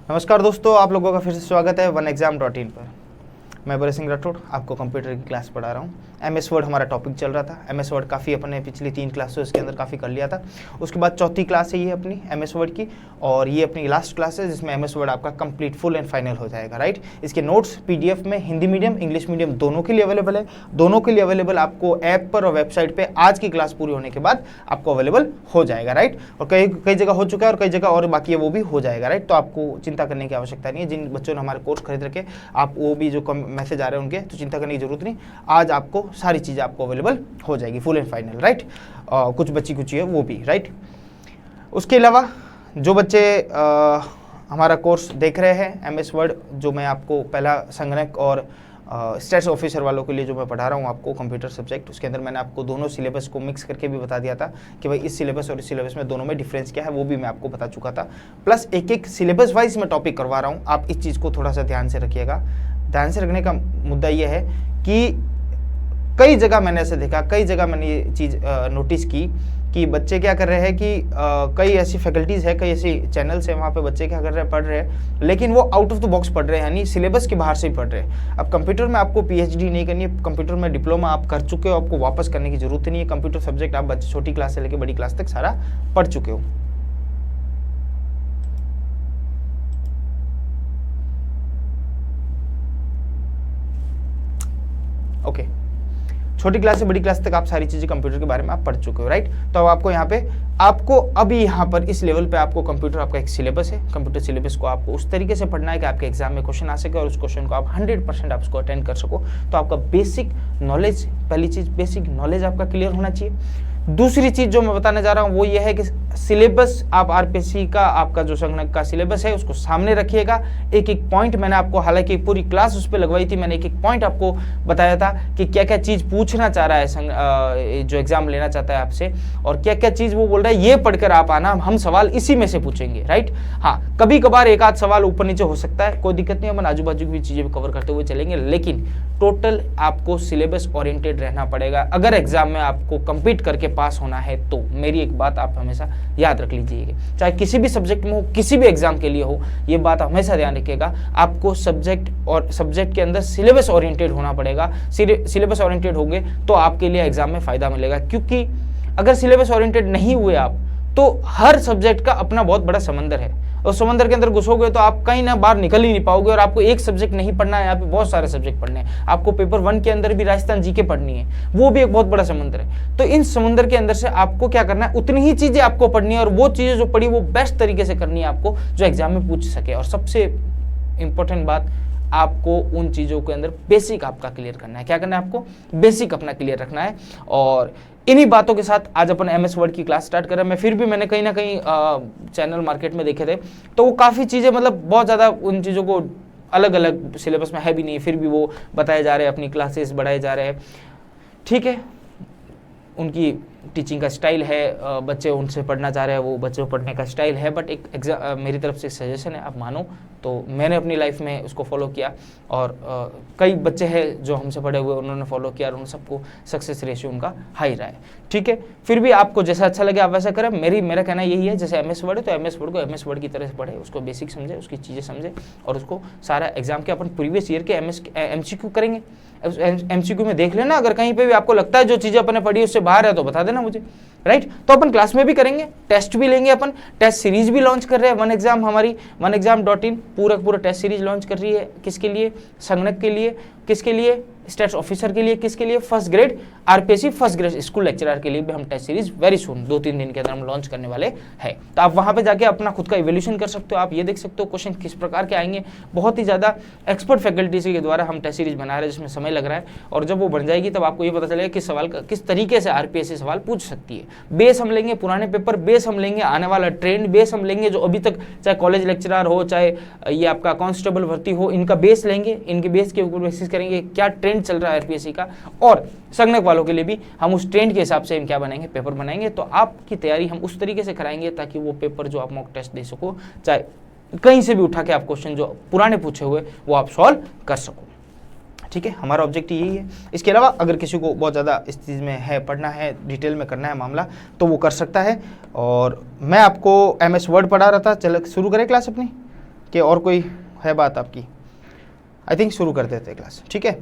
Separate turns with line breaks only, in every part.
नमस्कार दोस्तों, आप लोगों का फिर से स्वागत है OneExam.in पर। मैं बड़े सिंह राठौड़ आपको कंप्यूटर की क्लास पढ़ा रहा हूँ। MS वर्ड हमारा टॉपिक चल रहा था। MS वर्ड काफ़ी अपने पिछली 3 क्लास उसके अंदर काफ़ी कर लिया था। उसके बाद चौथी क्लास है ये अपनी MS वर्ड की, और ये अपनी लास्ट क्लास है जिसमें MS वर्ड आपका कंप्लीट फुल एंड फाइनल हो जाएगा। राइट, इसके नोट्स PDF में हिंदी मीडियम इंग्लिश मीडियम दोनों के लिए अवेलेबल है। दोनों के लिए अवेलेबल आपको ऐप पर और वेबसाइट पर आज की क्लास पूरी होने के बाद आपको अवेलेबल हो जाएगा। राइट, और कई जगह हो चुका है और कई जगह और बाकी है, वो भी हो जाएगा। राइट, तो आपको चिंता करने की आवश्यकता नहीं है। जिन बच्चों ने हमारे कोर्स खरीद रखे, आप वो भी जो मैसेज आ रहे हैं उनके, तो चिंता करने की जरूरत नहीं। आज आपको सारी चीज़ें आपको अवेलेबल हो जाएगी फुल एंड फाइनल। राइट, कुछ बची कुची है वो भी। राइट, उसके अलावा जो बच्चे हमारा कोर्स देख रहे हैं MS वर्ड, जो मैं आपको पहला संगणक और स्टैट्स ऑफिसर वालों के लिए जो मैं पढ़ा रहा हूँ आपको कंप्यूटर सब्जेक्ट, उसके अंदर मैंने आपको दोनों सिलेबस को मिक्स करके भी बता दिया था कि भाई इस सिलेबस और इस सिलेबस में दोनों में डिफरेंस क्या है, वो भी मैं आपको बता चुका था। प्लस एक एक सिलेबस वाइज मैं टॉपिक करवा रहा हूँ, आप इस चीज़ को थोड़ा सा ध्यान से रखिएगा। ध्यान से रखने का मुद्दा ये है कि कई जगह मैंने ऐसे देखा, कई जगह मैंने ये चीज़ नोटिस की कि बच्चे क्या कर रहे हैं कि कई ऐसी फैकल्टीज़ है, कई ऐसी चैनल्स हैं, वहाँ पे बच्चे क्या कर रहे हैं, पढ़ रहे हैं, लेकिन वो आउट ऑफ द बॉक्स पढ़ रहे हैं, यानी सिलेबस के बाहर से ही पढ़ रहे हैं। अब कंप्यूटर में आपको PhD नहीं करनी है, कंप्यूटर में डिप्लोमा आप कर चुके हो, आपको वापस करने की जरूरत नहीं है। कंप्यूटर सब्जेक्ट आप बच्चे छोटी क्लास से लेकर बड़ी क्लास तक सारा पढ़ चुके हो। ओके, छोटी क्लास से बड़ी क्लास तक आप सारी चीज़ें कंप्यूटर के बारे में आप पढ़ चुके हो। राइट, तो अब आपको यहाँ पे अभी यहाँ पर इस लेवल पे आपको कंप्यूटर, आपका एक सिलेबस है, कंप्यूटर सिलेबस को आपको उस तरीके से पढ़ना है कि आपके एग्जाम में क्वेश्चन आ सके और उस क्वेश्चन को आप 100% आप उसको अटेंड कर सको। तो आपका बेसिक नॉलेज, पहली चीज़ बेसिक नॉलेज आपका क्लियर होना चाहिए। दूसरी चीज़ जो मैं बताने जा रहा हूँ वो ये है कि सिलेबस आप RPSC का, आपका जो संगणक का सिलेबस है उसको सामने रखिएगा। एक एक पॉइंट मैंने आपको, हालांकि पूरी क्लास उस पर लगवाई थी, मैंने एक एक पॉइंट आपको बताया था कि क्या क्या चीज़ पूछना चाह रहा है जो एग्जाम लेना चाहता है आपसे, और क्या क्या चीज़ वो बोल रहा है ये पढ़कर आप आना, हम सवाल इसी में से पूछेंगे। राइट, हाँ कभी कभार एक आध सवाल ऊपर नीचे हो सकता है, कोई दिक्कत नहीं, अपन आजू बाजू की भी चीज़ें कवर करते हुए चलेंगे, लेकिन टोटल आपको सिलेबस ओरिएंटेड रहना पड़ेगा अगर एग्जाम में आपको compete करके पास होना है। तो मेरी एक बात आप हमेशा याद रख लीजिएगा, चाहे किसी भी सब्जेक्ट में हो, किसी भी एग्जाम के लिए हो, ये बात हमेशा ध्यान रखिएगा, आपको सब्जेक्ट के अंदर सिलेबस ओरिएंटेड होना पड़ेगा। सिलेबस ओरिएंटेड होंगे तो आपके लिए एग्जाम में फायदा मिलेगा, क्योंकि अगर सिलेबस ओरिएंटेड नहीं हुए आप तो हर सब्जेक्ट का अपना बहुत बड़ा समंदर है, और समंदर के अंदर घुसोगे तो आप कहीं ना बाहर निकल ही नहीं पाओगे। और आपको एक सब्जेक्ट नहीं पढ़ना है, यहाँ पे बहुत सारे सब्जेक्ट पढ़ने हैं। आपको पेपर 1 के अंदर भी राजस्थान GK पढ़नी है, वो भी एक बहुत बड़ा समंदर है। तो इन समंदर के अंदर से आपको क्या करना है, उतनी ही चीजें आपको पढ़नी है, और वो चीजें जो पढ़ी वो बेस्ट तरीके से करनी है आपको, जो एग्जाम में पूछ सके। और सबसे इंपॉर्टेंट बात, आपको उन चीज़ों के अंदर बेसिक आपका क्लियर करना है। क्या करना है आपको, बेसिक अपना क्लियर रखना है। और इन्हीं बातों के साथ आज अपन MS वर्ड की क्लास स्टार्ट कर रहे हैं। मैं फिर भी मैंने कहीं ना कहीं चैनल मार्केट में देखे थे, तो वो काफ़ी चीज़ें, मतलब बहुत ज़्यादा उन चीज़ों को अलग अलग सिलेबस में है भी नहीं, फिर भी वो बताए जा रहे हैं, अपनी क्लासेस बढ़ाए जा रहे हैं। ठीक है, उनकी टीचिंग का स्टाइल है, बच्चे उनसे पढ़ना चाह रहे हैं, वो बच्चों पढ़ने का स्टाइल है, बट एक मेरी तरफ से सजेशन है, आप मानो तो मैंने अपनी लाइफ में उसको फॉलो किया, और कई बच्चे हैं जो हमसे पढ़े हुए उन्होंने फॉलो किया, और उन सबको सक्सेस रेशियो उनका हाई रहा है। ठीक है, फिर भी आपको जैसा अच्छा लगे आप वैसा करें। मेरा कहना यही है, जैसे MS वर्ड है तो MS वर्ड को MS वर्ड की तरह से पढ़े, उसको बेसिक समझे, उसकी चीज़ें समझे, और उसको सारा एग्जाम के अपन प्रीवियस ईयर के MCQ करेंगे। MCQ में देख लेना, अगर कहीं पे भी आपको लगता है जो चीज़ें अपने पढ़ी उससे बाहर है तो बता देना मुझे। राइट, तो अपन क्लास में भी करेंगे, टेस्ट भी लेंगे, अपन टेस्ट सीरीज भी लॉन्च कर रहे हैं। OneExam हमारी OneExam.in पूरा टेस्ट सीरीज लॉन्च कर रही है। किसके लिए, संगणक के लिए, किसके लिए, स्टैट्स ऑफिसर के लिए, किसके लिए, first grade RPSC first grade school lecturer के लिए भी हम टेस्ट सीरीज वेरी सून 2-3 दिन के अंदर हम लॉन्च करने वाले हैं। तो आप वहां पे जाके अपना खुद का इवैल्यूएशन कर सकते हो, आप ये देख सकते हो क्वेश्चन किस प्रकार के आएंगे। बहुत ही ज़्यादा एक्सपर्ट फैकल्टी के द्वारा हम टेस्ट सीरीज बना रहे हैं, जिसमें समय लग रहा है, और जब वो बन जाएगी तब आपको ये पता चलेगा किस सवाल का किस तरीके से RPSC सवाल पूछ सकती है। बेस हम लेंगे पुराने पेपर, बेस हम लेंगे आने वाला ट्रेंड, बेस हम लेंगे जो अभी तक चाहे कॉलेज लेक्चरर हो, चाहे ये आपका कांस्टेबल भर्ती हो, इनका बेस लेंगे, इनके बेस के ऊपर बेसिस करेंगे क्या ट्रेंड चल रहा है RPSC का, और संगणक वालों के लिए भी हम उस ट्रेंड के हिसाब से हम क्या बनाएंगे, पेपर बनाएंगे। तो आपकी तैयारी हम उस तरीके से कराएंगे ताकि वो पेपर जो आप मॉक टेस्ट दे सको, चाहे कहीं से भी उठा के आप क्वेश्चन जो पुराने पूछे हुए वो आप सॉल्व कर सको। ठीक है, हमारा ऑब्जेक्टिव यही है। इसके अलावा अगर किसी को बहुत ज़्यादा इस चीज़ में है, पढ़ना है, डिटेल में करना है मामला, तो वो कर सकता है। और मैं आपको MS वर्ड पढ़ा रहा था। चलो शुरू करें क्लास अपनी। कि और कोई है बात आपकी? आई थिंक शुरू कर देते हैं क्लास, ठीक है।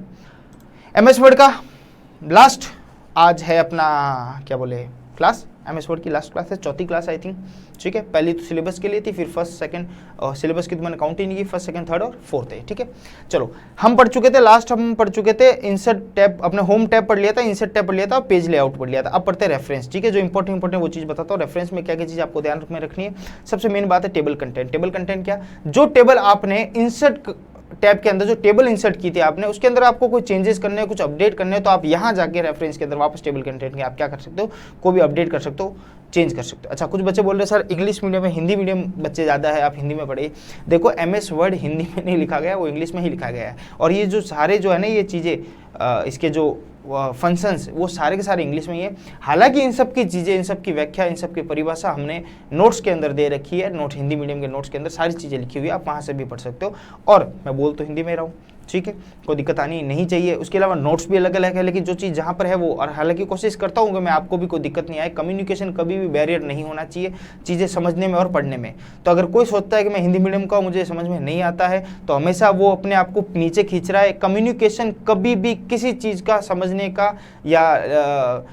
MS वर्ड का लास्ट आज है अपना क्या बोले क्लास, MS वर्ड की लास्ट क्लास है, चौथी क्लास आई थिंक, ठीक है। पहली तो सिलेबस के लिए थी, फिर फर्स्ट सेकंड और सिलेबस की तो मैंने काउंट ही नहीं की, फर्स्ट सेकंड थर्ड और फोर्थ है, ठीक है। चलो हम पढ़ चुके थे, लास्ट हम पढ़ चुके थे इंसर्ट टैब, अपने होम टैब पढ़ लिया था, इंसर्ट टैब पढ़ लिया था और पेज लेआउट पढ़ लिया था। अब पढ़ते हैं रेफरेंस, ठीक है। जो इंपॉर्टेंट वो चीज़ बताता हूँ, रेफरेंस में क्या क्या चीज़ आपको ध्यान में रखनी है। सबसे मेन बात है टेबल कंटेंट। टेबल कंटेंट क्या, जो टेबल आपने इंसर्ट टैब के अंदर जो टेबल इंसर्ट की थी आपने, उसके अंदर आपको कोई चेंजेस करने हैं, कुछ अपडेट करने हैं, तो आप यहाँ जाके रेफरेंस के अंदर वापस टेबल कंटेंट के आप क्या कर सकते हो, कोई भी अपडेट कर सकते हो, चेंज कर सकते हो। अच्छा, कुछ बच्चे बोल रहे हैं सर इंग्लिश मीडियम में, हिंदी मीडियम बच्चे ज़्यादा है, आप हिंदी में पढ़िए। देखो MS वर्ड हिंदी में नहीं लिखा गया, वो इंग्लिश में ही लिखा गया है। और ये जो सारे जो है ना ये चीज़ें, इसके जो फंक्शंस, वो सारे के सारे इंग्लिश में ही है। हालांकि इन सब की चीज़ें, इन सब की व्याख्या, इन सब की परिभाषा हमने नोट्स के अंदर दे रखी है। नोट हिंदी मीडियम के नोट्स के अंदर सारी चीज़ें लिखी हुई है, आप वहाँ से भी पढ़ सकते हो। और मैं बोल तो हिंदी में रहा हूँ, ठीक है, कोई दिक्कत आनी नहीं चाहिए। उसके अलावा नोट्स भी अलग अलग है, लेकिन जो चीज़ जहाँ पर है वो, और हालांकि कोशिश करता हूँ कि मैं आपको भी कोई दिक्कत नहीं आए। कम्युनिकेशन कभी भी बैरियर नहीं होना चाहिए चीज़ें समझने में और पढ़ने में। तो अगर कोई सोचता है कि मैं हिंदी मीडियम का, मुझे समझ में नहीं आता है, तो हमेशा वो अपने आप को नीचे खींच रहा है। कम्युनिकेशन कभी भी किसी चीज़ का समझने का या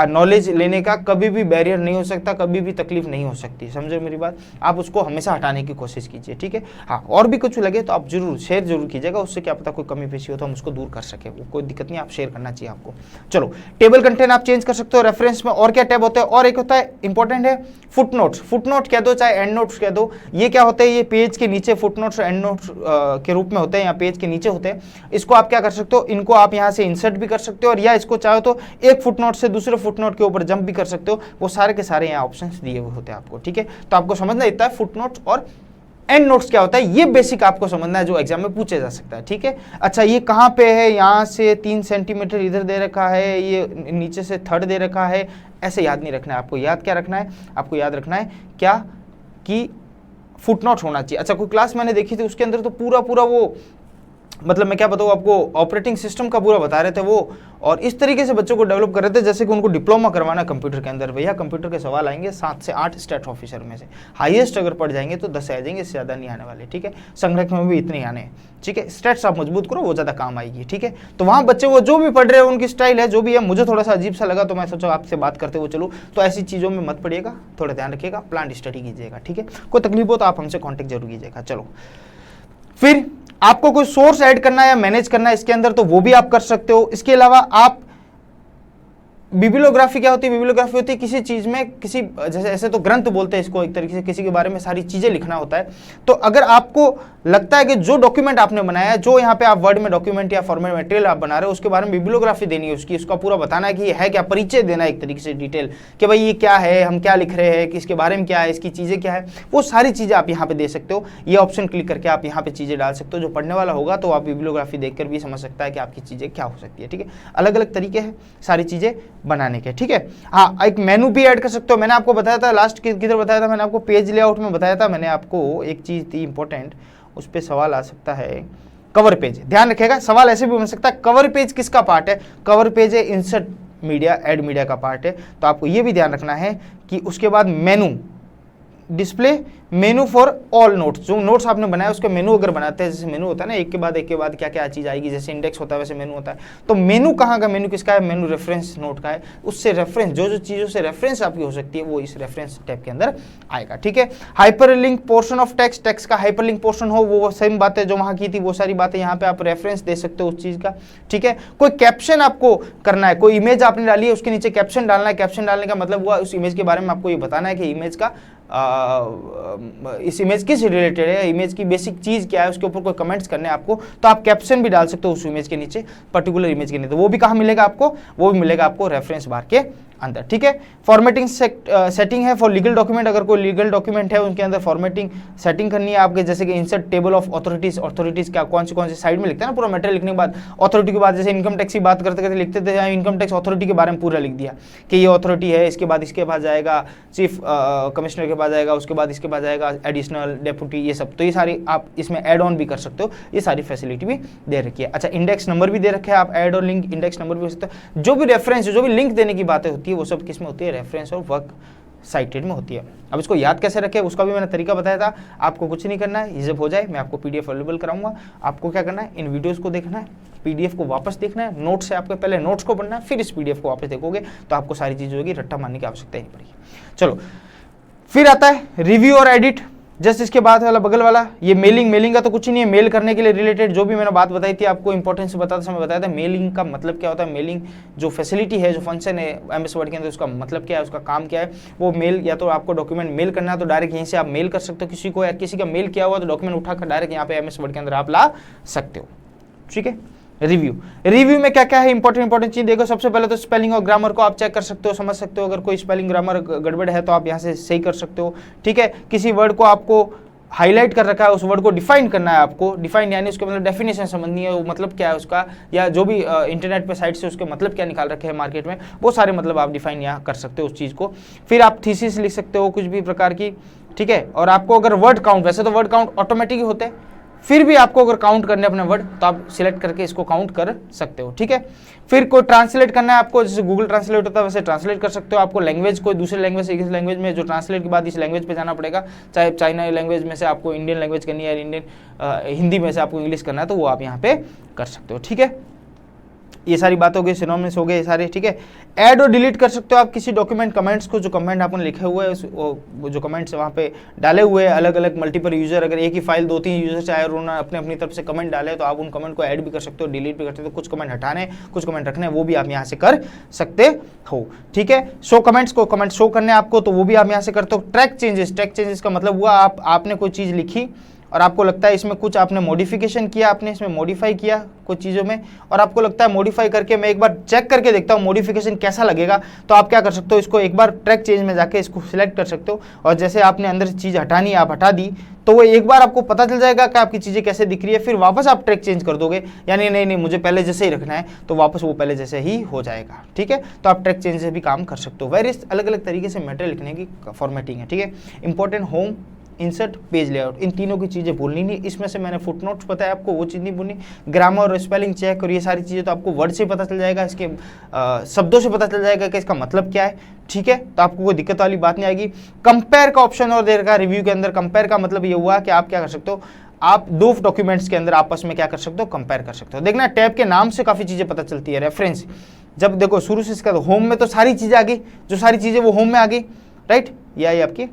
नॉलेज लेने का कभी भी बैरियर नहीं हो सकता, कभी भी तकलीफ नहीं हो सकती, समझो मेरी बात। आप उसको हमेशा हटाने की कोशिश कीजिए, ठीक है। हाँ, और भी कुछ लगे तो आप जरूर शेयर जरूर कीजिएगा, उससे क्या पता कोई कमी पेशी हो तो हम उसको दूर कर सके, वो कोई दिक्कत नहीं, आप शेयर करना चाहिए आपको। चलो, टेबल कंटेंट आप चेंज कर सकते हो। रेफरेंस में और क्या टैब होता है, और एक होता है इंपॉर्टेंट है फुटनोट्स। फुटनोट कह दो चाहे एंड नोट्स कह दो, ये क्या होते हैं, ये पेज के नीचे फुटनोट्स एंड नोट्स के रूप में होते हैं, या पेज के नीचे होते हैं। इसको आप क्या कर सकते हो, इनको आप यहाँ से इंसर्ट भी कर सकते हो, और या इसको चाहो तो एक फुटनोट से दूसरे फुटनोट के ऊपर जंप भी कर सकते हो। वो सारे के सारे यहाँ ऑप्शंस दिए हुए होते हैं आपको, ठीक है। तो आपको समझना इतना है फुटनोट्स और एंड नोट्स क्या होता है, ये बेसिक आपको समझना है, जो एग्जाम में पूछे जा सकता है, ठीक है। अच्छा, ये कहाँ पे है, यहाँ से 3 सेंटीमीटर इधर दे रखा है, ये नीचे से थर्ड दे रखा है, ऐसे याद नहीं रखना है आपको। याद क्या रखना है, आपको याद रखना है क्या कि फुटनोट्स होना चाहिए। अच्छा, कोई क्लास मैंने देखी थी, उसके अंदर तो पूरा वो, मतलब मैं क्या बताऊँ आपको, ऑपरेटिंग सिस्टम का पूरा बता रहे थे वो, और इस तरीके से बच्चों को डेवलप कर रहे थे जैसे कि उनको डिप्लोमा करवाना कंप्यूटर के अंदर। भैया कंप्यूटर के सवाल आएंगे 7 से 8 स्टैट ऑफिसर में से, हाईएस्ट अगर पढ़ जाएंगे तो 10 आ जाएंगे, इससे ज़्यादा नहीं आने वाले, ठीक है। संगणक में भी इतने ही आने हैं, ठीक है। स्टैट्स आप मजबूत करो, वो ज़्यादा काम आएगी, ठीक है। तो वहाँ बच्चे वो जो भी पढ़ रहे हैं, उनकी स्टाइल है जो भी है, मुझे थोड़ा सा अजीब सा लगा, तो मैं सोचा आपसे बात करते हुए चलो। तो ऐसी चीज़ों में मत पड़िएगा, थोड़ा ध्यान रखिएगा, प्लान स्टडी कीजिएगा, ठीक है। कोई तकलीफ हो तो आप हमसे कॉन्टेक्ट जरूर कीजिएगा। चलो, फिर आपको कोई सोर्स ऐड करना है या मैनेज करना है इसके अंदर, तो वो भी आप कर सकते हो। इसके अलावा आप बिब्लियोग्राफी क्या होती है, बिब्लियोग्राफी होती है किसी चीज में, किसी जैसे ऐसे तो ग्रंथ बोलते हैं इसको, एक तरीके से किसी के बारे में सारी चीजें लिखना होता है। तो अगर आपको लगता है कि जो डॉक्यूमेंट आपने बनाया है, जो यहाँ पे आप वर्ड में डॉक्यूमेंट या फॉर्मेट मटेरियल आप बना रहे हो, उसके बारे में बिब्लियोग्राफी देनी है उसकी, उसका पूरा बताना है कि ये है क्या, परिचय देना है एक तरीके से डिटेल, कि भाई ये क्या है, हम क्या लिख रहे हैं, किसके बारे में क्या है, इसकी चीजें क्या है, वो सारी चीजें आप यहाँ पे दे सकते हो। ये ऑप्शन क्लिक करके आप यहाँ पे चीजें डाल सकते हो। जो पढ़ने वाला होगा तो आप बिब्लियोग्राफी देखकर भी समझ सकता है कि आपकी चीजें क्या हो सकती है, ठीक है। अलग अलग तरीके हैं सारी चीजें बनाने के, ठीक है। हाँ, एक मेनू भी ऐड कर सकते हो। मैंने आपको बताया था लास्ट किधर बताया था, मैंने आपको पेज लेआउट में बताया था। मैंने आपको एक चीज थी इंपॉर्टेंट, उस पर सवाल आ सकता है, कवर पेज। ध्यान रखिएगा, सवाल ऐसे भी बन सकता है, कवर पेज किसका पार्ट है, कवर पेज है इंसर्ट मीडिया, एड मीडिया का पार्ट है। तो आपको ये भी ध्यान रखना है कि उसके बाद मेनू, display menu for all notes, जो नोट्स आपने बनाया उसका मेनू अगर बनाते हैं, जैसे मेनू होता है ना, एक के बाद क्या क्या चीज़ आएगी, जैसे इंडेक्स होता है वैसे मेनू होता है। तो मेनू कहाँ का, मेनू किसका है, मेनू रेफरेंस नोट का है। उससे रेफरेंस, जो चीज़ों से रेफरेंस आपकी हो सकती है वो इस रेफरेंस टैब के अंदर आएगा, ठीक है। Hyperlink portion of text, text का हाइपरलिंक पोर्शन हो, वो सेम बातें जो वहाँ की थी वो सारी बातें यहाँ पे आप रेफरेंस दे सकते हो उस चीज़ का, ठीक है। कोई कैप्शन आपको करना है, कोई इमेज आपने डाली है उसके नीचे कैप्शन डालना है। कैप्शन डालने का मतलब हुआ उस इमेज के बारे में आपको ये बताना है कि इमेज का इस इमेज किस रिलेटेड है, इमेज की बेसिक चीज क्या है, उसके ऊपर कोई कमेंट्स करने हैं आपको, तो आप कैप्शन भी डाल सकते हो उस इमेज के नीचे, पर्टिकुलर इमेज के नीचे। वो भी कहाँ मिलेगा आपको, वो भी मिलेगा आपको रेफरेंस बार के अंदर, ठीक है। फॉर्मेटिंग सेटिंग है फॉर लीगल डॉक्यूमेंट, अगर कोई लीगल डॉक्यूमेंट है उनके अंदर फॉर्मेटिंग सेटिंग करनी है आपके, जैसे कि insert table of authorities, authorities क्या कौन से साइड में लिखते हैं ना, पूरा मटेरियल लिखने के बाद अथॉरिटी के बाद, जैसे इनकम टैक्स की बात करते करते लिखते थे, इनकम टैक्स अथॉरिटी के बारे में पूरा लिख दिया कि ये अथॉरिटी है, इसके बाद इसके पास जाएगा चीफ कमिश्नर के पास जाएगा, उसके बाद इसके पास जाएगा एडिशनल डेप्यूटी, ये सब। तो ये सारी आप इसमें ऐड ऑन भी कर सकते हो, ये सारी फैसिलिटी भी दे रखी है। अच्छा, इंडेक्स नंबर भी दे रखे है, आप ऐड और लिंक इंडेक्स नंबर भी हो सकते हो। जो भी रेफरेंस, जो भी लिंक देने की बातें होती है वो सब किस में होती है, रेफरेंस और वर्क साइटेड में होती है। अब इसको याद कैसे रखें उसका भी मैंने तरीका बताया था। आपको कुछ नहीं करना है, ये जब हो जाए मैं आपको पीडीएफ अवेलेबल कराऊंगा। आपको क्या करना है, इन वीडियोस को देखना है, पीडीएफ को वापस देखना है, नोट्स से आपको पहले नोट्स को पढ़ना है, फिर इस पीडीएफ को वापस देखोगे तो आपको सारी चीज़ होगी, रट्टा मारने की आवश्यकता ही नहीं पड़ेगी। चलो फिर आता है रिव्यू और एडिट। जस्ट इसके बाद वाला बगल वाला ये मेलिंग का तो कुछ ही नहीं है। मेल करने के लिए रिलेटेड जो भी मैंने बात बताई थी आपको इंपॉर्टेंस बताते समय बताया था। मेलिंग का मतलब क्या होता है, मेलिंग जो फैसिलिटी है, जो फंक्शन है एमएस वर्ड के अंदर, उसका मतलब क्या है, उसका काम क्या है। वो मेल, या तो आपको डॉक्यूमेंट मेल करना है तो डायरेक्ट यहीं से आप मेल कर सकते हो किसी को, या किसी का मेल किया हुआ तो डॉक्यूमेंट उठाकर डायरेक्ट यहाँ पे एमएस वर्ड के अंदर आप ला सकते हो। ठीक है। रिव्यू में क्या क्या है इंपॉर्टेंट चीज देखो। सबसे पहले तो स्पेलिंग और ग्रामर को आप चेक कर सकते हो, समझ सकते हो। अगर कोई स्पेलिंग ग्रामर गड़बड़ है तो आप यहाँ से सही कर सकते हो। ठीक है। किसी वर्ड को आपको हाईलाइट कर रखा है, उस वर्ड को डिफाइन करना है आपको। डिफाइन यानी उसके मतलब डेफिनेशन समझनी है, वो मतलब क्या है उसका, या जो भी इंटरनेट पे साइट से उसके मतलब क्या निकाल रखे हैं मार्केट में, वो सारे मतलब आप डिफाइन यहाँ कर सकते हो उस चीज़ को। फिर आप थीसिस लिख सकते हो कुछ भी प्रकार की। ठीक है। और आपको अगर वर्ड काउंट, वैसे तो वर्ड काउंट ऑटोमेटिक ही होते हैं, फिर भी आपको अगर काउंट करने अपने वर्ड तो आप सिलेक्ट करके इसको काउंट कर सकते हो। ठीक है। फिर कोई ट्रांसलेट करना है आपको, जैसे गूगल ट्रांसलेट होता है वैसे ट्रांसलेट कर सकते हो। आपको लैंग्वेज कोई दूसरे लैंग्वेज से इस लैंग्वेज में, जो ट्रांसलेट के बाद इस लैंग्वेज पे जाना पड़ेगा। चाहे चाइना लैंग्वेज में से आपको इंडियन लैंग्वेज करनी है, इंडियन हिंदी में से आपको इंग्लिश करना है, तो वो आप यहाँ पे कर सकते हो। ठीक है। ये सारी बात हो गई, सिनोनिम्स हो गए सारे। ठीक है। ऐड और डिलीट कर सकते हो आप किसी डॉक्यूमेंट कमेंट्स को, जो कमेंट आपने लिखे हुए हैं, जो कमेंट्स वहाँ पे डाले हुए हैं, अलग अलग मल्टीपल यूजर, अगर एक ही फाइल 2-3 यूजर चाहे और उन्होंने अपने अपनी तरफ से कमेंट डाले तो आप उन कमेंट को ऐड भी कर सकते हो, डिलीट भी कर सकते हो। कुछ कमेंट हटाने, कुछ कमेंट रखने, वो भी आप यहाँ से कर सकते हो। ठीक है। शो कमेंट्स को, कमेंट शो करने आपको, तो वो भी आप यहाँ से करते हो। ट्रैक चेंजेस का मतलब हुआ आपने कोई चीज़ लिखी और आपको लगता है इसमें कुछ आपने मॉडिफिकेशन किया, आपने इसमें मॉडिफाई किया कुछ चीज़ों में, और आपको लगता है मॉडिफाई करके मैं एक बार चेक करके देखता हूँ मॉडिफिकेशन कैसा लगेगा, तो आप क्या कर सकते हो, इसको एक बार ट्रैक चेंज में जाके इसको सिलेक्ट कर सकते हो। और जैसे आपने अंदर से चीज़ हटानी है, आप हटा दी, तो वो एक बार आपको पता चल जाएगा कि आपकी चीज़ें कैसे दिख रही है। फिर वापस आप ट्रैक चेंज कर दोगे, यानी नहीं मुझे पहले जैसे ही रखना है, तो वापस वो पहले जैसे ही हो जाएगा। ठीक है। तो आप ट्रैक चेंज से भी काम कर सकते हो। वेरियस अलग अलग तरीके से मैटर लिखने की फॉर्मेटिंग है। ठीक है। Important, home, insert, page layout, इन तीनों की चीज़ें भूलनी नहीं। इसमें से मैंने फुटनोट्स बताया आपको, वो चीज़ नहीं भूलनी। ग्रामर और स्पेलिंग चेक और ये सारी चीज़ें तो आपको वर्ड से पता चल जाएगा, इसके शब्दों से पता चल जाएगा कि इसका मतलब क्या है। ठीक है। तो आपको कोई दिक्कत वाली बात नहीं आएगी। कंपेयर का ऑप्शन और दे रखा है रिव्यू के अंदर। कंपेयर का मतलब ये हुआ कि आप क्या कर सकते हो, आप दो डॉक्यूमेंट्स के अंदर आपस में क्या कर सकते हो, कंपेयर कर सकते हो। देखना टैब के नाम से काफ़ी चीज़ें पता चलती है। रेफरेंस, जब देखो शुरू से इसका होम में तो सारी चीज़ें आ गई, जो सारी चीज़ें वो होम में आ गई, राइट, ये आई आपकी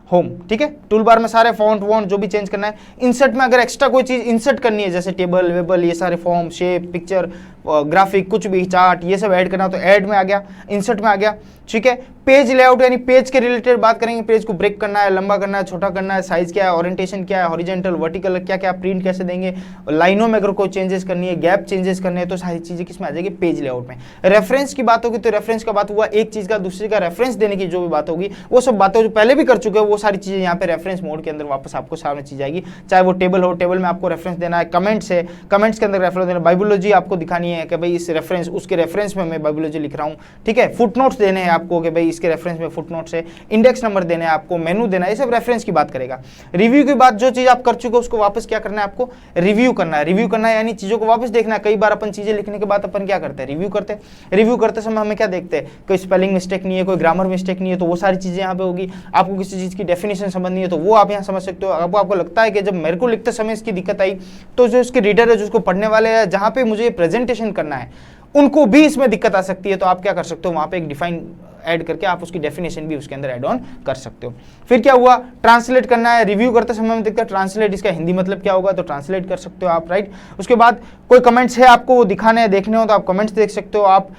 होम। ठीक है। टूल बार में सारे फॉन्ट वॉन्ट जो भी चेंज करना है। इंसर्ट में अगर एक्स्ट्रा कोई चीज़ इंसर्ट करनी है, जैसे टेबल वेबल, ये सारे फॉर्म, शेप, पिक्चर, ग्राफिक, कुछ भी चार्ट, ये सब ऐड करना तो ऐड में आ गया, इंसर्ट में आ गया। ठीक है। पेज लेआउट यानी पेज के रिलेटेड बात करेंगे, पेज को ब्रेक करना है, लंबा करना है, छोटा करना है, साइज क्या है, ओरिएंटेशन क्या है, हॉरिजॉन्टल, वर्टिकल क्या क्या, प्रिंट कैसे देंगे, लाइनों में अगर कोई चेंजेस करनी है, गैप चेंजेस करने हैं, तो सारी चीजें किसमें आ जाएगी, पेज लेआउट में। रेफरेंस की बात होगी तो रेफरेंस का बात हुआ एक चीज का दूसरे का रेफरेंस देने की जो भी बात होगी, वो सब बातें जो पहले भी कर चुके हो, वो सारी चीजें यहाँ पे रेफरेंस मोड के अंदर वापस आपको सामने चीज आएगी। चाहे वो टेबल हो, टेबल में आपको रेफरेंस देना है, कमेंट्स है, कमेंट्स के अंदर रेफरेंस देना, बाइबोलॉजी आपको दिखानी है कि भाई इस रेफरेंस, उसके रेफरेंस में मैं बाइबोलॉजी लिख रहा हूँ। ठीक है। फुटनोट्स देने हैं आपको कि भाई इसके रेफरेंस में फुटनोट्स है, इंडेक्स नंबर देने हैं आपको, मेनू देना है, ये सब रेफरेंस की बात करेगा। रिव्यू की बात, जो चीज आप कर चुके हो उसको वापस क्या करना है, आपको रिव्यू करना है। रिव्यू करना है यानी चीजों को वापस देखना है। कई बार अपन चीजें लिखने के बाद अपन क्या करते हैं, रिव्यू करते हैं। रिव्यू करते समय हमें क्या देखते हैं, कोई स्पेलिंग मिस्टेक नहीं है, कोई ग्रामर मिस्टेक नहीं है, तो वो सारी चीजें यहाँ पे होगी। आपको किसी चीज की डेफिनेशन समझनी है तो वो आप यहाँ समझ सकते हो। आपको लगता है कि जब मेरे को लिखते समय इसकी दिक्कत आई, तो जो इसके रीडर है, जो उसको पढ़ने वाले हैं, जहाँ पे मुझे प्रेजेंटेशन करना है, उनको भी इसमें दिक्कत आ सकती है। तो आप क्या कर सकते हो, वहां पे एक डिफाइन ऐड करके आप उसकी डेफिनेशन भी उसके अंदर ऐड ऑन कर सकते हो। फिर क्या हुआ, ट्रांसलेट करना है। रिव्यू करते समय में दिक्कत, ट्रांसलेट इसका हिंदी मतलब क्या होगा, तो ट्रांसलेट कर सकते हो आप, राइट। उसके बाद कोई कमेंट्स है आपको वो दिखाने हैं, देखने हो तो आप कमेंट्स देख सकते हो। आप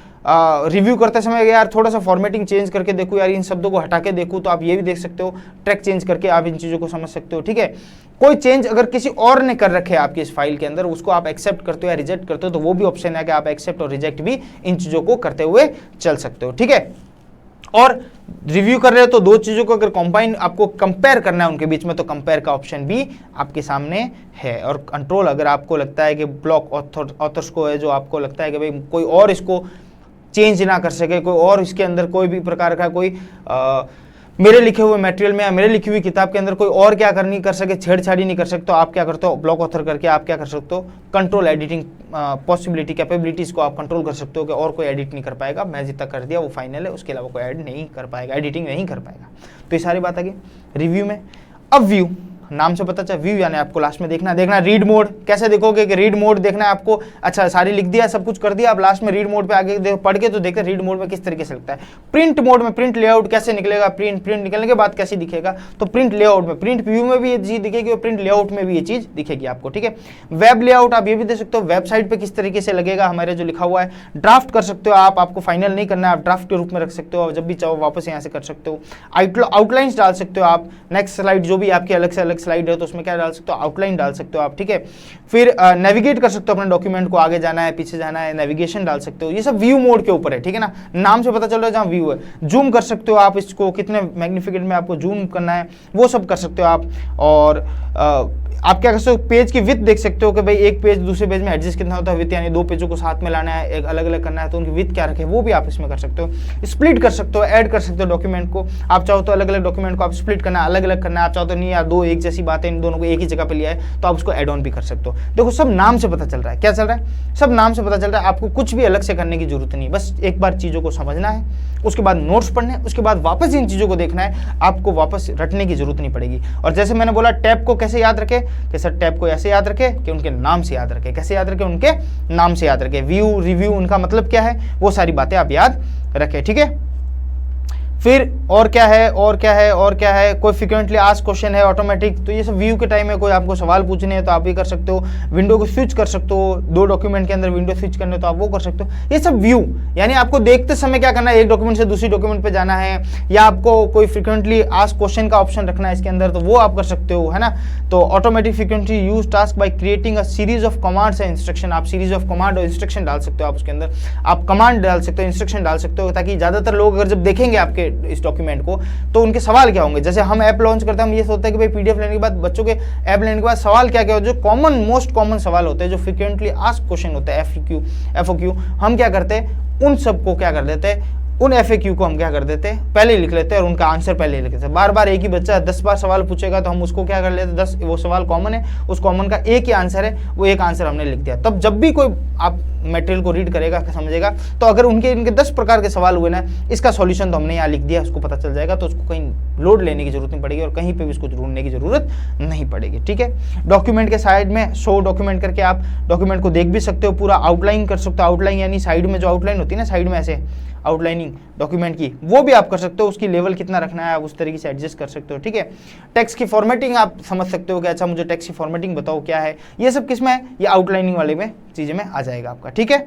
रिव्यू करते समय यार थोड़ा सा फॉर्मेटिंग चेंज करके देखो, यार इन शब्दों को हटा के देखो, तो आप ये भी देख सकते हो। ट्रैक चेंज करके आप इन चीज़ों को समझ सकते हो। ठीक है। कोई चेंज अगर किसी और ने कर रखे आपकी इस फाइल के अंदर, उसको आप एक्सेप्ट करते हो या रिजेक्ट करते हो, तो वो भी ऑप्शन है कि आप एक्सेप्ट और रिजेक्ट भी इन चीज़ों को करते हुए चल सकते हो। ठीक है। और रिव्यू कर रहे हो तो दो चीजों को अगर कंबाइन आपको कंपेयर करना है उनके बीच में, तो कंपेयर का ऑप्शन भी आपके सामने है। और कंट्रोल, अगर आपको लगता है कि ब्लॉक ऑथर्स को है, जो आपको लगता है कि भाई कोई और इसको चेंज ना कर सके, कोई और इसके अंदर कोई भी प्रकार का कोई मेरे लिखे हुए मटेरियल में या मेरे लिखी हुई किताब के अंदर कोई और क्या कर सके, छेड़छाड़ी नहीं कर सकते, तो आप क्या करते हो, ब्लॉक ऑथर करके आप क्या कर सकते हो, कंट्रोल एडिटिंग पॉसिबिलिटी कैपेबिलिटीज को आप कंट्रोल कर सकते हो कि और कोई एडिट नहीं कर पाएगा, मैं जितना कर दिया वो फाइनल है, उसके अलावा कोई ऐड नहीं कर पाएगा, एडिटिंग नहीं कर पाएगा। तो ये सारी बात आ गई रिव्यू में। अब व्यू, नाम से पता चला व्यू यानी आपको लास्ट में देखना रीड मोड। कैसे देखोगे कि रीड मोड देखना है आपको, अच्छा सारी लिख दिया, सब कुछ कर दिया, अब लास्ट में रीड मोड पे आगे पढ़ के तो देखते रीड मोड में किस तरीके से लगता है। प्रिंट मोड में प्रिंट लेआउट कैसे निकलेगा, प्रिंट निकलने के बाद कैसे दिखेगा, तो प्रिंट लेआउट में, प्रिंट व्यू में भी ये चीज दिखेगी और प्रिंट लेआउट में भी ये चीज दिखेगी आपको, ठीक है। वेब लेआउट आप ये भी देख सकते हो, वेबसाइट पे किस तरीके से लगेगा हमारे जो लिखा हुआ है। ड्राफ्ट कर सकते हो आप, आपको फाइनल नहीं करना है, आप ड्राफ्ट के रूप में रख सकते हो, जब भी चाहो वापस यहाँ से कर सकते हो। आउटलाइंस डाल सकते हो आप, नेक्स्ट स्लाइड जो भी आपकी अलग से अलग स्लाइड है तो उसमें क्या डाल सकते हो, आउटलाइन डाल सकते हो आप, ठीक है। फिर नेविगेट कर सकते हो अपने डॉक्यूमेंट को, आगे जाना है पीछे जाना है, नेविगेशन डाल सकते हो। ये सब व्यू मोड के ऊपर है, ठीक है ना, नाम से पता चल रहा है जहाँ व्यू है। जूम कर सकते हो आप इसको, कितने मैग्निफिकेंट में आपको जूम करना है वो सब कर सकते हो आप। और आप क्या कर सकते हो, पेज की विथ देख सकते हो कि भाई एक पेज दूसरे पेज में एडजस्ट कितना होता है विथ, यानी दो पेजों को साथ में लाना है, एक अलग अलग करना है तो उनकी विथ क्या रखे वो भी आप इसमें कर सकते हो। स्प्लिट कर सकते हो, ऐड कर सकते हो डॉक्यूमेंट को, आप चाहो तो अलग अलग डॉक्यूमेंट को आप स्प्लिट करना, अलग अलग करना है, आप चाहो तो नहीं यार दो एक जैसी बातें इन दोनों को एक ही जगह पे लिया है तो आप उसको एड ऑन भी कर सकते हो। देखो सब नाम से पता चल रहा है, क्या चल रहा है, सब नाम से पता चल रहा है, आपको कुछ भी अलग से करने की जरूरत नहीं, बस एक बार चीजों को समझना है, उसके बाद नोट्स पढ़ने, उसके बाद वापस इन चीजों को देखना है, आपको वापस रटने की जरूरत नहीं पड़ेगी। और जैसे मैंने बोला टैब को कैसे याद रखे, कि सर टैब को ऐसे याद रखे कि उनके नाम से याद रखे, कैसे याद रखे, उनके नाम से याद रखे। व्यू रिव्यू उनका मतलब क्या है वो सारी बातें आप याद रखें, ठीक है। फिर और क्या है, कोई फ्रिक्वेंटली आस्क्ड क्वेश्चन है ऑटोमेटिक, तो ये सब व्यू के टाइम में कोई आपको सवाल पूछने हैं तो आप ये कर सकते हो। विंडो को स्विच कर सकते हो, दो डॉक्यूमेंट के अंदर विंडो स्विच करने तो आप वो कर सकते हो। ये सब व्यू यानी आपको देखते समय क्या करना है, एक डॉक्यूमेंट से दूसरी डॉक्यूमेंट पे जाना है, या आपको कोई फ्रिक्वेंटली आस्क्ड क्वेश्चन का ऑप्शन रखना है इसके अंदर तो वो आप कर सकते हो, है ना। तो automatic frequently use task by creating a series of commands and instruction, आप सीरीज ऑफ कमांड और इंस्ट्रक्शन डाल सकते हो, आप उसके अंदर आप कमांड डाल सकते हो, इंस्ट्रक्शन डाल सकते हो, ताकि ज्यादातर लोग अगर जब देखेंगे आपके इस डॉक्यूमेंट तो उनके सवाल क्या होंगे। जैसे हम ऐप लॉन्च करते हैं, हम ये सोचते हैं कि भाई पीडीएफ लेने के बाद बच्चों के ऐप लेने के बाद सवाल क्या क्या हो, जो मोस्ट कॉमन सवाल होते हैं, जो फ्रिक्वेंटली आस्क्ड क्वेश्चन होते हैं, एफओक्यू, हम क्या करते हैं उन सबको क्या कर देते हैं, उन एफएक्यू को हम क्या कर देते हैं पहले ही लिख लेते हैं और उनका आंसर पहले ही लिख लेते हैं। बार बार एक ही बच्चा 10 बार सवाल पूछेगा तो हम उसको क्या कर लेते हैं, 10 वो सवाल कॉमन है, उस कॉमन का एक ही आंसर है, वो एक आंसर हमने लिख दिया। तब जब भी कोई आप मटेरियल को रीड करेगा समझेगा तो अगर इनके 10 प्रकार के सवाल हुए ना, इसका सॉल्यूशन तो हमने यहाँ लिख दिया, उसको पता चल जाएगा, तो उसको कहीं लोड लेने की जरूरत नहीं पड़ेगी और कहीं पे भी उसको ढूंढने की जरूरत नहीं पड़ेगी, ठीक है। डॉक्यूमेंट के साइड में शो डॉक्यूमेंट करके आप डॉक्यूमेंट को देख भी सकते हो, पूरा आउटलाइन कर सकते हो। आउटलाइन यानी साइड में जो आउटलाइन होती है ना, साइड में ऐसे आउटलाइनिंग डॉक्यूमेंट की, वो भी आप कर सकते हो, उसकी लेवल कितना रखना है आप उस तरीके से एडजस्ट कर सकते हो, ठीक है। टेक्स्ट की फॉर्मेटिंग आप समझ सकते हो कि अच्छा मुझे टेक्स्ट की फॉर्मेटिंग बताओ क्या है, ये सब किसमें है, ये आउटलाइनिंग वाले में चीजें में आ जाएगा आपका, ठीक है।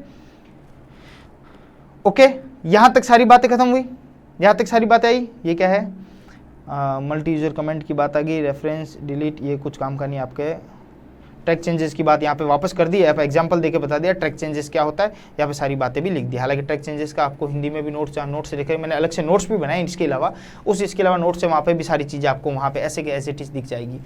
ओके, यहां तक सारी बातें खत्म हुई, यहां तक सारी बातें आई। ये क्या है, मल्टी यूजर कमेंट की बात आ गई, रेफरेंस डिलीट, ये कुछ काम का नहीं आपके। ट्रैक चेंजेस की बात यहाँ पे वापस कर दी है, एग्जांपल देके बता दिया ट्रैक चेंजेस क्या होता है, यहाँ पे सारी बातें भी लिख दी। हालांकि ट्रैक चेंजेस का आपको हिंदी में भी नोट्स से लिखे, मैंने अलग से नोट्स भी बनाए इसके अलावा, इसके अलावा नोट्स से वहाँ पे भी सारी चीज़ें आपको वहाँ पे ऐसे के ऐसे दिख जाएगी,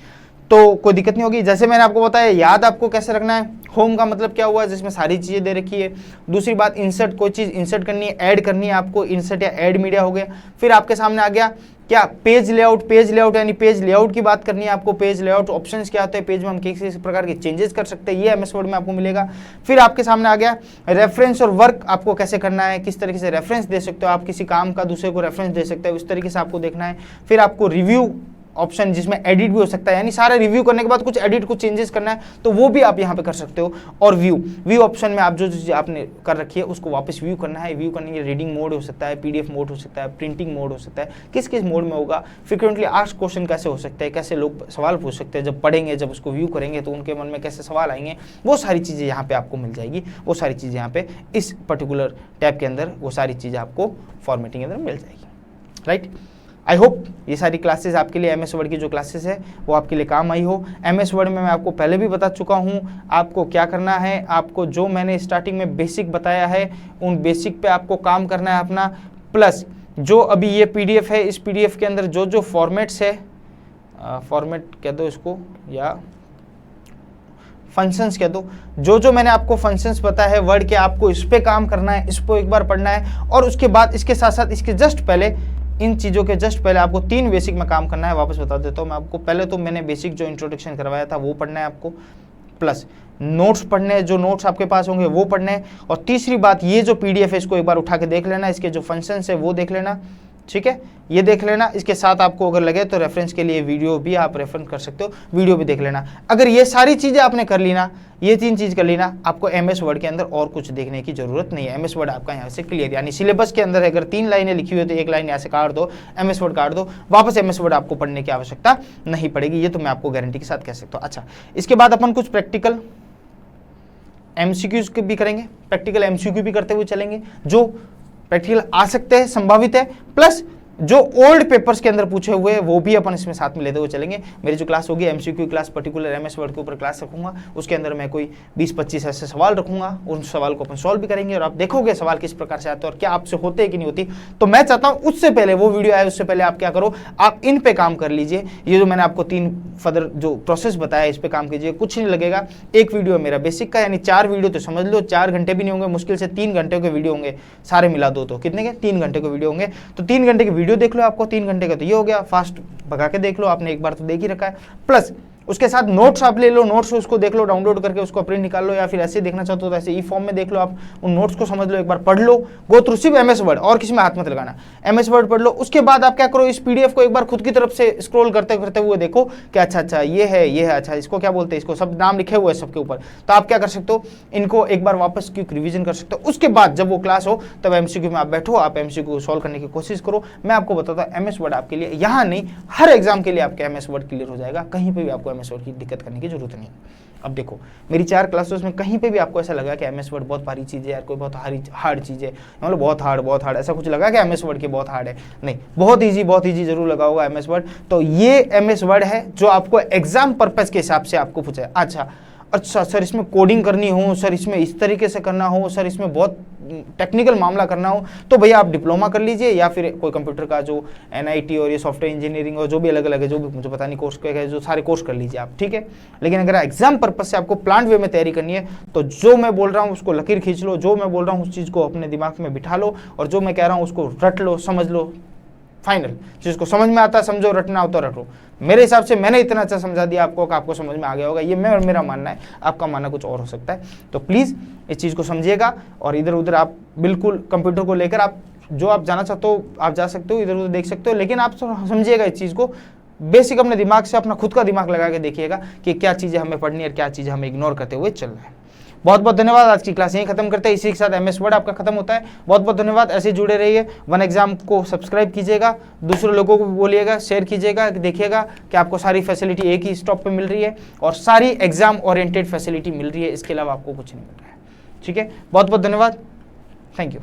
तो कोई दिक्कत नहीं होगी। जैसे मैंने आपको बताया याद आपको कैसे रखना है, होम का मतलब क्या हुआ, जिसमें सारी चीज़ें दे रखी है। दूसरी बात इंसर्ट, कोई चीज़ इंसर्ट करनी है, ऐड करनी है आपको, इंसर्ट या ऐड मीडिया हो गया। फिर आपके सामने आ गया क्या, पेज लेआउट यानी पेज लेआउट की बात करनी है आपको। पेज लेआउट ऑप्शंस क्या होते हैं, पेज में हम किस प्रकार के चेंजेस कर सकते हैं, ये एमएस वर्ड में आपको मिलेगा। फिर आपके सामने आ गया रेफरेंस और वर्क आपको कैसे करना है, किस तरीके से रेफरेंस दे सकते हो आप, किसी काम का दूसरे को रेफरेंस दे सकते हैं, उस तरीके से आपको देखना है। फिर आपको रिव्यू ऑप्शन जिसमें एडिट भी हो सकता है, यानी सारे रिव्यू करने के बाद कुछ एडिट कुछ चेंजेस करना है तो वो भी आप यहाँ पे कर सकते हो। और व्यू ऑप्शन में आप जो चीज़ आपने कर रखी है उसको वापस व्यू करना है। व्यू करने के रीडिंग मोड हो सकता है, पीडीएफ मोड हो सकता है, प्रिंटिंग मोड हो सकता है, किस किस मोड में होगा। फ्रिक्वेंटली आस्क्ड क्वेश्चन कैसे हो सकते हैं, कैसे लोग सवाल पूछ सकते हैं, जब पढ़ेंगे जब उसको व्यू करेंगे तो उनके मन में कैसे सवाल आएंगे, वो सारी चीज़ें यहाँ पे आपको मिल जाएगी। वो सारी चीज़ें यहाँ पे इस पर्टिकुलर टैब के अंदर वो सारी चीज़ें आपको फॉर्मेटिंग के अंदर मिल जाएगी, राइट। आई होप ये सारी क्लासेस आपके लिए, एमएस वर्ड की जो क्लासेस है वो आपके लिए काम आई हो। एमएस वर्ड में मैं आपको पहले भी बता चुका हूँ आपको क्या करना है। आपको जो मैंने स्टार्टिंग में बेसिक बताया है उन बेसिक पे आपको काम करना है अपना, प्लस जो अभी ये पीडीएफ है, इस पीडीएफ के अंदर जो जो फॉर्मेट्स है, फॉर्मेट कह दो इसको या फंक्शंस कह दो, जो जो मैंने आपको फंक्शंस बताया है वर्ड के, आपको इस पे काम करना है, इसको एक बार पढ़ना है और उसके बाद इसके साथ साथ इसके जस्ट पहले इन चीज़ों के जस्ट पहले आपको 3 बेसिक में काम करना है। वापस बता देता हूँ मैं आपको, पहले तो मैंने बेसिक जो इंट्रोडक्शन करवाया था वो पढ़ना है आपको, प्लस नोट्स पढ़ने हैं, जो नोट्स आपके पास होंगे वो पढ़ने हैं, और तीसरी बात ये जो PDF है इसको एक बार उठा के देख लेना, इसके जो फंक्शंस है वो देख लेना, ठीक है, ये देख लेना। इसके साथ आपको अगर लगे तो रेफरेंस के लिए वीडियो भी आप रेफरेंस कर सकते हो, वीडियो भी देख लेना। अगर ये सारी चीज़ें आपने कर ली ना, ये 3 चीज़ कर ली ना, आपको MS वर्ड के अंदर और कुछ देखने की जरूरत नहीं है। MS वर्ड आपका यहाँ से क्लियर, यानी सिलेबस के अंदर अगर 3 लाइनें लिखी हुई तो 1 लाइन यहाँ से काट दो, MS वर्ड काट दो, वापस MS वर्ड आपको पढ़ने की आवश्यकता नहीं पड़ेगी, ये तो मैं आपको गारंटी के साथ कह सकता हूँ। अच्छा, इसके बाद अपन कुछ प्रैक्टिकल MCQs भी करेंगे, प्रैक्टिकल MCQ भी करते हुए चलेंगे, जो प्रैक्टिकल आ सकते हैं, संभावित है, प्लस जो ओल्ड पेपर्स के अंदर पूछे हुए वो भी अपन इसमें साथ में लेते हुए चलेंगे। मेरी जो क्लास होगी MCQ class, particular MS word के ऊपर क्लास रखूंगा, उसके अंदर मैं कोई 20-25 ऐसे सवाल रखूंगा, उन सवाल को अपन सॉल्व भी करेंगे और आप देखोगे सवाल किस प्रकार से आते हैं और क्या आपसे होते हैं कि नहीं होती। तो मैं चाहता हूं उससे पहले वो वीडियो आए उससे पहले आप क्या करो, आप इन पे काम कर लीजिए। ये जो मैंने आपको 3 फर्दर जो प्रोसेस बताया इस पे काम कीजिए, कुछ नहीं लगेगा। एक वीडियो मेरा बेसिक का, यानी 4 वीडियो तो समझ लो 4 घंटे भी नहीं होंगे, मुश्किल से 3 घंटे के वीडियो होंगे, सारे मिला दो तो कितने के 3 घंटे के वीडियो होंगे। तो 3 घंटे की वीडियो देख लो, आपको 3 घंटे का तो ये हो गया, फास्ट भगा के देख लो, आपने एक बार तो देख ही रखा है। प्लस उसके साथ नोट्स आप ले लो, नोट्स उसको देख लो, डाउनलोड करके उसको प्रिंट निकाल लो, या फिर ऐसे देखना चाहते हो तो ऐसे ई फॉर्म में देख लो, आप उन नोट्स को समझ लो, एक बार पढ़ लो, गो थ्रू सिर्फ MS वर्ड और किसी में हाथ मत लगाना, MS वर्ड पढ़ लो। उसके बाद आप क्या करो, इस PDF को एक बार खुद की तरफ से स्क्रॉल करते करते हुए देखो कि अच्छा ये है, अच्छा इसको क्या बोलते हैं, इसको सब नाम लिखे हुए हैं सबके ऊपर। तो आप क्या कर सकते हो, इनको एक बार वापस क्विक रिवीजन कर सकते हो। उसके बाद जब वो क्लास हो तब MCQ में आप बैठो, आप MCQ को सॉल्व करने की कोशिश करो। मैं आपको बताता हूँ MS वर्ड आपके लिए यहाँ नहीं, हर एग्जाम के लिए आपके MS वर्ड क्लियर हो जाएगा, कहीं पर भी आपको MS वर्ड की दिक्कत की जरूरत नहीं। अब देखो मेरी 4 क्लासेस में कहीं पे भी आपको ऐसा लगा कि MS वर्ड बहुत भारी चीज है यार, कोई बहुत हार्ड चीज है, मतलब बहुत हार्ड ऐसा कुछ लगा कि MS वर्ड की बहुत हार्ड है, नहीं, बहुत इजी जरूर लगा होगा MS वर्ड। तो ये MS वर्ड है जो आपको एग्जाम पर्पस के हिसाब से आपको पूछा है। अच्छा सर इसमें कोडिंग करनी हो, सर इसमें इस तरीके से करना हो, सर इसमें बहुत टेक्निकल मामला करना हो, तो भैया आप डिप्लोमा कर लीजिए या फिर कोई कंप्यूटर का जो NIT और ये सॉफ्टवेयर इंजीनियरिंग और जो भी अलग अलग है, जो भी मुझे पता नहीं कोर्स है, जो सारे कोर्स कर लीजिए आप, ठीक है। लेकिन अगर एग्जाम पर्पज से आपको प्लांट वे में तैयारी करनी है तो जो मैं बोल रहा हूँ उसको लकीर खींच लो, जो मैं बोल रहा हूँ उस चीज़ को अपने दिमाग में बिठा लो, और जो मैं कह रहा हूँ उसको रट लो, समझ लो। फाइनल जिसको समझ में आता है समझो, रटना हो तो रटो। मेरे हिसाब से मैंने इतना अच्छा समझा दिया आपको कि आपको समझ में आ गया होगा, ये मेरा मानना है, आपका मानना कुछ और हो सकता है। तो प्लीज़ इस चीज़ को समझिएगा, और इधर उधर आप बिल्कुल कंप्यूटर को लेकर आप जो आप जाना चाहते हो आप जा सकते हो, इधर उधर देख सकते हो, लेकिन आप समझिएगा इस चीज़ को बेसिक अपने दिमाग से, अपना खुद का दिमाग लगा के देखिएगा कि क्या चीज़ें हमें पढ़नी है और क्या चीज़ें हमें इग्नोर करते हुए चलना है। बहुत बहुत धन्यवाद। आज की क्लास यहीं खत्म करते हैं, इसी के साथ MS वर्ड आपका खत्म होता है। बहुत बहुत धन्यवाद, ऐसे जुड़े रहिए। वन एग्जाम को सब्सक्राइब कीजिएगा, दूसरे लोगों को भी बोलिएगा, शेयर कीजिएगा, देखिएगा कि आपको सारी फैसिलिटी एक ही स्टॉप पे मिल रही है और सारी एग्जाम ओरिएंटेड फैसिलिटी मिल रही है, इसके अलावा आपको कुछ नहीं मिल रहा है, ठीक है। बहुत बहुत धन्यवाद, थैंक यू।